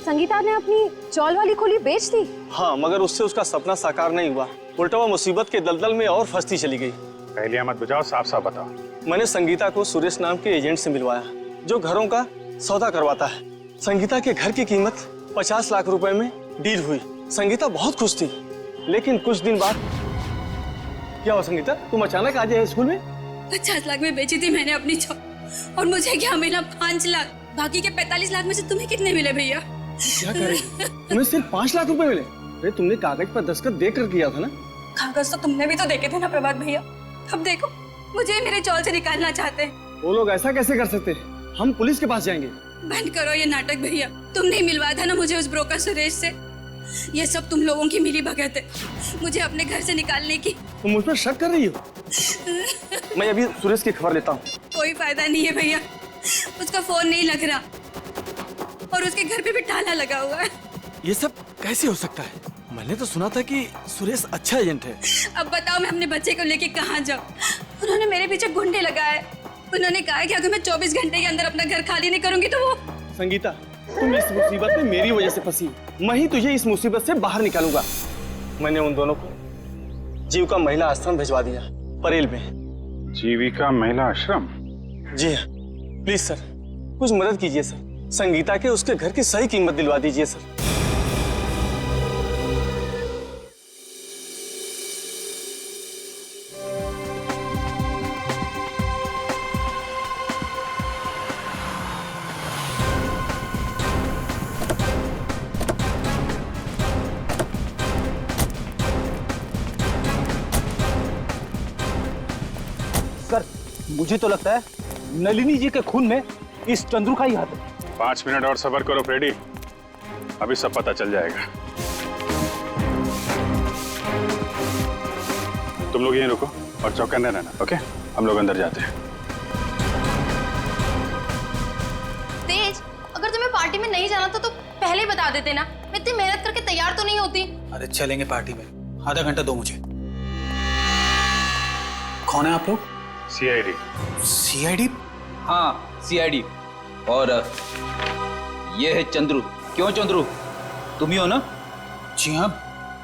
संगीता ने अपनी चौल वाली खोली बेच दी? हाँ, मगर उससे उसका सपना साकार नहीं हुआ, उल्टा वो मुसीबत के दलदल में और फंसती चली गई। पहले मत बुझाओ, साफ साफ बताओ। मैंने संगीता को सुरेश नाम के एजेंट से मिलवाया, जो घरों का सौदा करवाता है। संगीता के घर की कीमत 50 लाख रुपए में डील हुई। संगीता बहुत खुश थी, लेकिन कुछ दिन बाद क्या हुआ? संगीता, तुम अचानक आ जाए स्कूल में? 50 लाख में बेची थी मैंने अपनी चौल, और मुझे क्या मिला? 5 लाख। बाकी के 45 लाख में से तुम्हें कितने मिले भैया? क्या करें? तुम्हें सिर्फ 5 लाख रुपए मिले? अरे तुमने कागज पर दस्तखत देकर किया था ना? कागज तो तुमने भी तो देखे थे ना प्रभात भैया। अब देखो, मुझे मेरे चौल से निकालना चाहते हैं। वो लोग ऐसा कैसे कर सकते? हम पुलिस के पास जाएंगे। बंद करो ये नाटक भैया, तुमने ही मिलवाया था ना मुझे उस ब्रोकर सुरेश से। ये सब तुम लोगों की मिली भगत है मुझे अपने घर से निकालने की। तुम मुझ पर शक कर रही हो? मैं अभी सुरेश की खबर लेता हूँ। कोई फायदा नहीं है भैया, उसका फोन नहीं लग रहा और उसके घर पे भी ताला लगा हुआ है। ये सब कैसे हो सकता है? मैंने तो सुना था कि सुरेश अच्छा एजेंट है। अब बताओ मैं अपने बच्चे को लेके कहाँ जाऊँ? उन्होंने मेरे पीछे गुंडे लगाए। उन्होंने कहा कि अगर मैं 24 घंटे के अंदर अपना घर खाली नहीं करूंगी तो वो। संगीता, तुम इस मुसीबत में मेरी वजह से फंसी, मैं ही तुझे इस मुसीबत से बाहर निकालूंगा। मैंने उन दोनों को जीविका महिला आश्रम भिजवा दिया, परेल में। जीविका महिला आश्रम? जी हाँ, प्लीज सर, कुछ मदद कीजिए सर। संगीता के उसके घर की सही कीमत दिलवा दीजिए सर। सर, मुझे तो लगता है नलिनी जी के खून में इस चंद्रू का ही हाथ है। 5 मिनट और सब्र करो फ्रेडी, अभी सब पता चल जाएगा। तुम लोग यहीं रुको और चौकन्ने रहना, ओके? हम लोग अंदर जाते हैं। तेज, अगर तुम्हें पार्टी में नहीं जाना था तो पहले ही बता देते ना, मैं इतनी मेहनत करके तैयार तो नहीं होती। अरे चलेंगे पार्टी में, आधा घंटा दो मुझे। कौन है आप लोग? सीआईडी। सीआईडी? हाँ, सीआईडी। और ये है चंद्रू। क्यों चंद्रू, तुम ही हो ना? जी हाँ,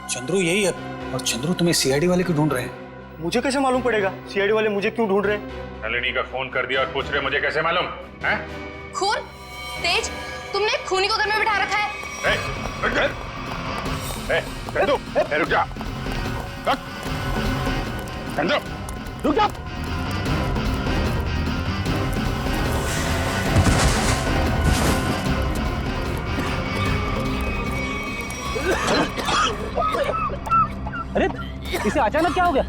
चंद्रू यही है, और चंद्रू तुम्हें सीआईडी वाले क्यों ढूंढ रहे हैं? मुझे कैसे मालूम पड़ेगा सीआईडी वाले मुझे क्यों ढूंढ रहे हैं? नलिनी का फोन कर दिया और पूछ रहे मुझे कैसे मालूम है? खून? तेज, तुमने खूनी को घर में बिठा रखा है। चंदू, रुक जा। चंदू, रुक जा। अरे इसे अचानक क्या हो गया?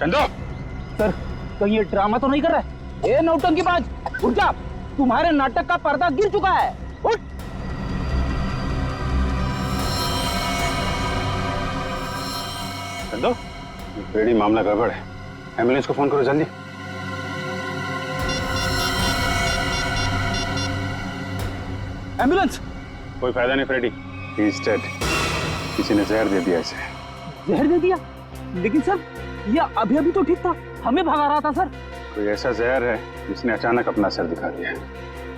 चंदू, सर कहीं ये ड्रामा तो नहीं कर रहा है? ए नौटंकीबाज, उठ जा, तुम्हारे नाटक का पर्दा गिर चुका है, उठ। चंदू, फ्रेडी मामला गड़बड़ है, एम्बुलेंस को फोन करो जल्दी। एम्बुलेंस? कोई फायदा नहीं फ्रेडी, ही इज डेड। किसी ने जहर दे दिया इसे। जहर दे दिया? लेकिन सर ये अभी अभी तो ठीक था, हमें भगा रहा था सर। कोई ऐसा जहर है जिसने अचानक अपना सर दिखा दिया।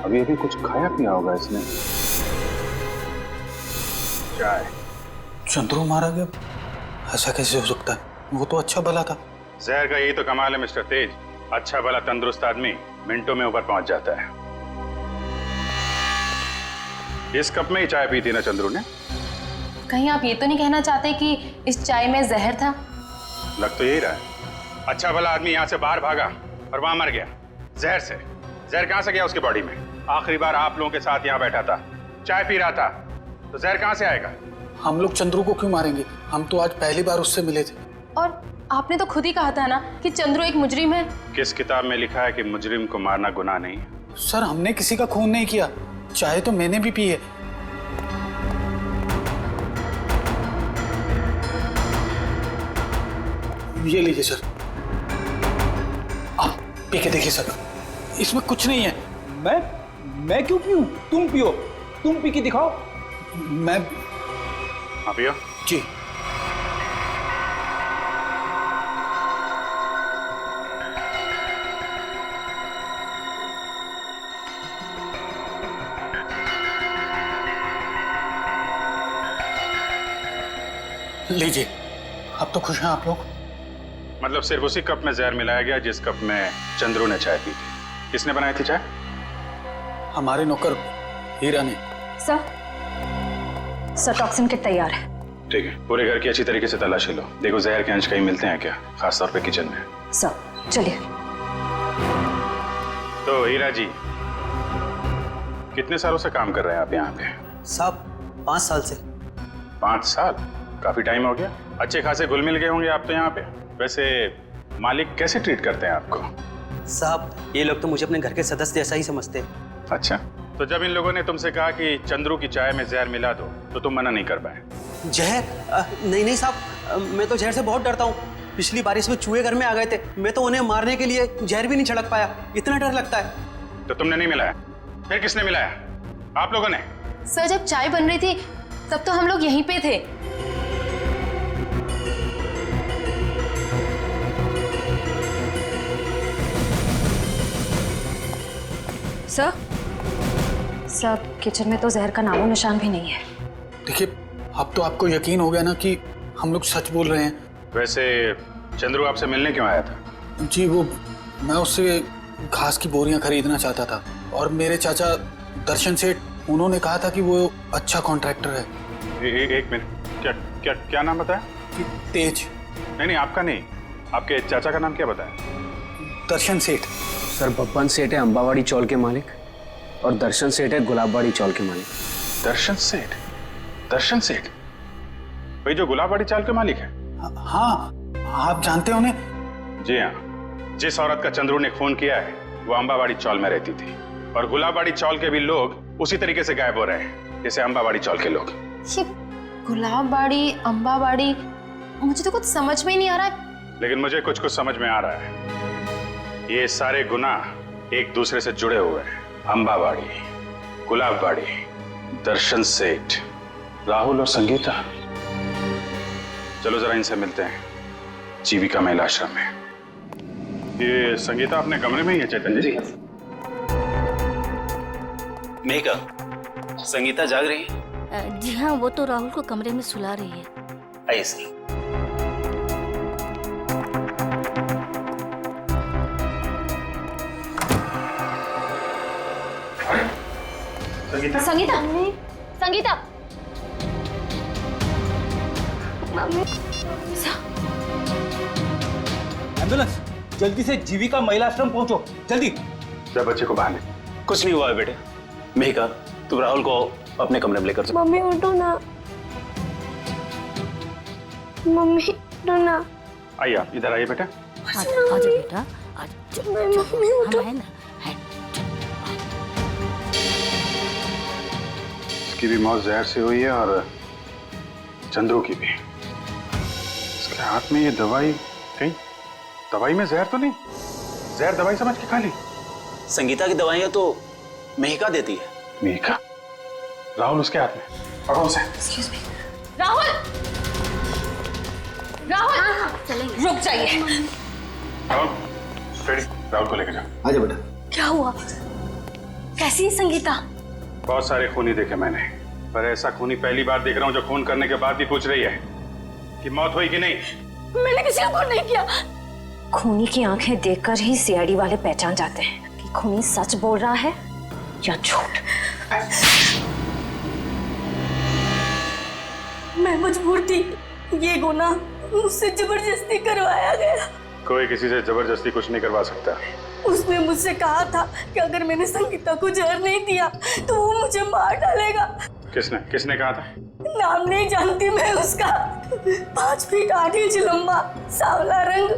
अभी अभी कुछ खाया पिया होगा इसने। चाय। चंद्रू मारा गया? ऐसा कैसे हो सकता है? वो तो अच्छा भला था। जहर का यही तो कमाल है मिस्टर तेज, अच्छा भला तंदुरुस्त आदमी मिनटों में ऊपर पहुंच जाता है। इस कप में ही चाय पी थी ना चंद्रू ने? कहीं आप ये तो नहीं कहना चाहते कि इस चाय में जहर था? लग तो यही रहा है। अच्छा भला आदमी यहाँ से बाहर भागा और वहां मर गया जहर से। जहर कहां से गया उसकी बॉडी में? आखिरी बार आप लोगों के साथ यहाँ बैठा था, चाय पी रहा था, तो जहर कहां से आएगा? हम लोग चंद्रू को क्यों मारेंगे? हम तो आज पहली बार उससे मिले थे। और आपने तो खुद ही कहा था ना कि चंद्रू एक मुजरिम है। किस किताब में लिखा है कि मुजरिम को मारना गुनाह नहीं है? सर हमने किसी का खून नहीं किया, चाय तो मैंने भी पी है। ये लीजिए सर, आप पी के देखिए सर, इसमें कुछ नहीं है। मैं क्यों पीऊं? तुम पियो, तुम पी के दिखाओ। मैं हाँ पियो जी। लीजिए, अब तो खुश हैं आप लोग? मतलब सिर्फ उसी कप में जहर मिलाया गया जिस कप में चंद्रू ने चाय पी थी। किसने बनाई थी चाय? हमारे नौकर हीरा ने। सर टॉक्सिन किट तैयार है। ठीक है, पूरे घर की अच्छी तरीके से तलाशी लो, देखो जहर के अंश कहीं मिलते हैं क्या, खासतौर पे किचन में। सर चलिए। तो हीरा जी, कितने सालों से काम कर रहे हैं आप यहाँ पे? साहब 5 साल से। 5 साल? काफी टाइम हो गया। अच्छे खासे घुल मिल गए होंगे आप तो यहाँ पे। वैसे मालिक कैसे ट्रीट करते हैं आपको? साहब ये लोग तो मुझे अपने घर के सदस्य जैसा ही समझते हैं। अच्छा, तो जब इन लोगों ने तुमसे कहा कि चंद्रू की चाय में जहर मिला दो, तो तुम मना नहीं कर पाए? जहर? नहीं साहब, मैं तो जहर से बहुत डरता हूँ। पिछली बारिश में चूहे घर में आ गए थे, मैं तो उन्हें मारने के लिए जहर भी नहीं छिड़क पाया, इतना डर लगता है। तो तुमने नहीं मिलाया? फिर किसने मिलाया? आप लोगों ने? सर जब चाय बन रही थी तब तो हम लोग यहीं पे थे। सर किचन में तो जहर का नामो निशान भी नहीं है। देखिए, अब तो आपको यकीन हो गया ना कि हम लोग सच बोल रहे हैं। वैसे चंद्रू आपसे मिलने क्यों आया था? जी वो, मैं उससे घास की बोरियां खरीदना चाहता था, और मेरे चाचा दर्शन सेठ, उन्होंने कहा था कि वो अच्छा कॉन्ट्रैक्टर है। एक मिनट, क्या नाम बताया? तेज। नहीं आपका नहीं, आपके चाचा का नाम क्या बताया? दर्शन सेठ। सर बब्बन सेठ है अंबावाड़ी चौल के मालिक, और दर्शन सेठ है गुलाबबाड़ी चौल के मालिक। दर्शन सेठ? दर्शन सेठ वही जो गुलाबबाड़ी चाल के मालिक है? हाँ, आप जानते हो उन्हें? जी हाँ, जिस औरत का चंद्रू ने खून किया है वो अंबावाड़ी चौल में रहती थी, और गुलाबबाड़ी चौल के भी लोग उसी तरीके से गायब हो रहे हैं जैसे अंबावाड़ी चौल के लोग। ये गुलाबबाड़ी, अंबावाड़ी, मुझे तो कुछ समझ में ही नहीं आ रहा है। लेकिन मुझे कुछ समझ में आ रहा है। ये सारे गुनाह एक दूसरे से जुड़े हुए हैं। अंबावाड़ी, गुलाबबाड़ी, दर्शन सेठ, राहुल और संगीता। चलो जरा इनसे मिलते हैं जीविका महिला आश्रम में। ये संगीता अपने कमरे में ही है चैतन्य जी? मेघा, संगीता जाग रही है? जी हाँ, वो तो राहुल को कमरे में सुला रही है। ऐसी संगीता संगीता संगीता एम्बुलेंस, जल्दी से जीविका महिला आश्रम पहुंचो, जल्दी। जब बच्चे को बाहर ले। कुछ नहीं हुआ है बेटे। मेहिका, तुम राहुल को अपने कमरे में लेकर जाओ। मम्मी उठो ना, मम्मी उठो ना। आइए आप इधर आइए बेटा। आजा बेटा, मम्मी उठो। हम है ना। इसकी भी मौत जहर से हुई है और चंद्रू की भी। इसके हाथ में ये दवाई, कहीं दवाई में जहर तो नहीं? जहर दवाई समझ के खा ली? संगीता की दवाइयां तो मेहिका देती है। मेहिका? राहुल उसके हाथ में, पकड़ो उसे। Excuse me. राहुल, राहुल, चलेंगे। रुक जाइए। राहुल, फ्रेडी, राहुल को लेकर जाओ। आजा बेटा। क्या हुआ? कैसी है संगीता? बहुत सारे खूनी देखे मैंने, पर ऐसा खूनी पहली बार देख रहा हूँ जो खून करने के बाद भी पूछ रही है कि मौत हुई कि नहीं। मैंने किसी को खून नहीं किया। खूनी की आंखें देखकर ही सीआईडी वाले पहचान जाते हैं कि खूनी सच बोल रहा है या झूठ। मैं मजबूर थी, ये गुनाह मुझसे जबरदस्ती करवाया गया। कोई किसी से जबरदस्ती कुछ नहीं करवा सकता। उसने मुझसे कहा था कि अगर मैंने संगीता को जहर नहीं दिया तो वो मुझे मार डालेगा। किसने किसने कहा था? नाम नहीं जानती मैं उसका। 5 फीट 8 इंच लंबा, सांवला रंग,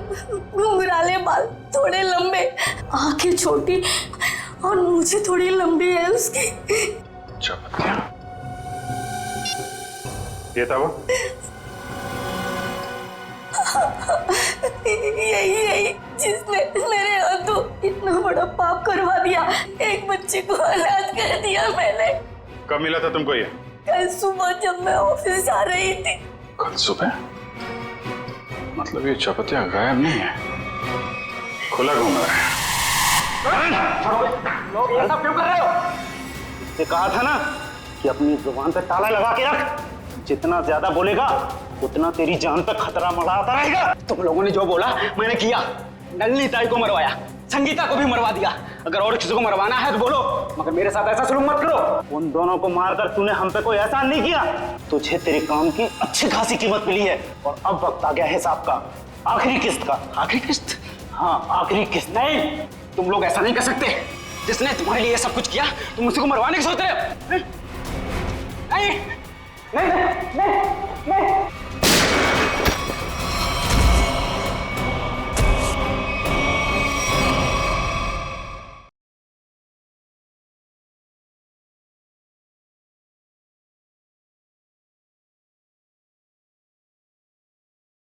घुंघराले बाल, थोड़े लंबे, आंखें छोटी और मुझे थोड़ी लंबी है उसकी। ये था वो? यही जिसने मेरे हाथों इतना बड़ा पाप करवा दिया। एक बच्चे को अनाथ कर दिया मैंने। कब मिला था तुमको ये? कल सुबह जब मैं ऑफिस जा रही थी। कल सुबह? मतलब ये चपतिया गायब नहीं है, खुला घूम रहा है। लोग ये सब क्यों कर रहे हो? इससे कहा था ना कि अपनी जुबान पे ताला लगा के रख। जितना ज्यादा बोलेगा उतना तेरी जान पे खतरा मंडराता रहेगा। तुम लोगों ने जो बोला मैंने किया। नलिनी ताई को मरवाया, संगीता को भी मरवा दिया। अगर और किसी को मरवाना है तो बोलो, मगर मेरे साथ ऐसा सलूक मत करो। उन दोनों को मारकर तूने हम पे कोई एहसान नहीं किया। तुझे तेरे काम की अच्छी खासी कीमत मिली है और अब वक्त आ गया हिसाब का, आखिरी किस्त का। आखिरी किस्त? हाँ, आखिरी किस्त। नहीं, तुम लोग ऐसा नहीं कर सकते। जिसने तुम्हारे लिए सब कुछ किया तुम उसी को मरवाने की सोच रहे हो? नहीं नहीं नहीं, नहीं।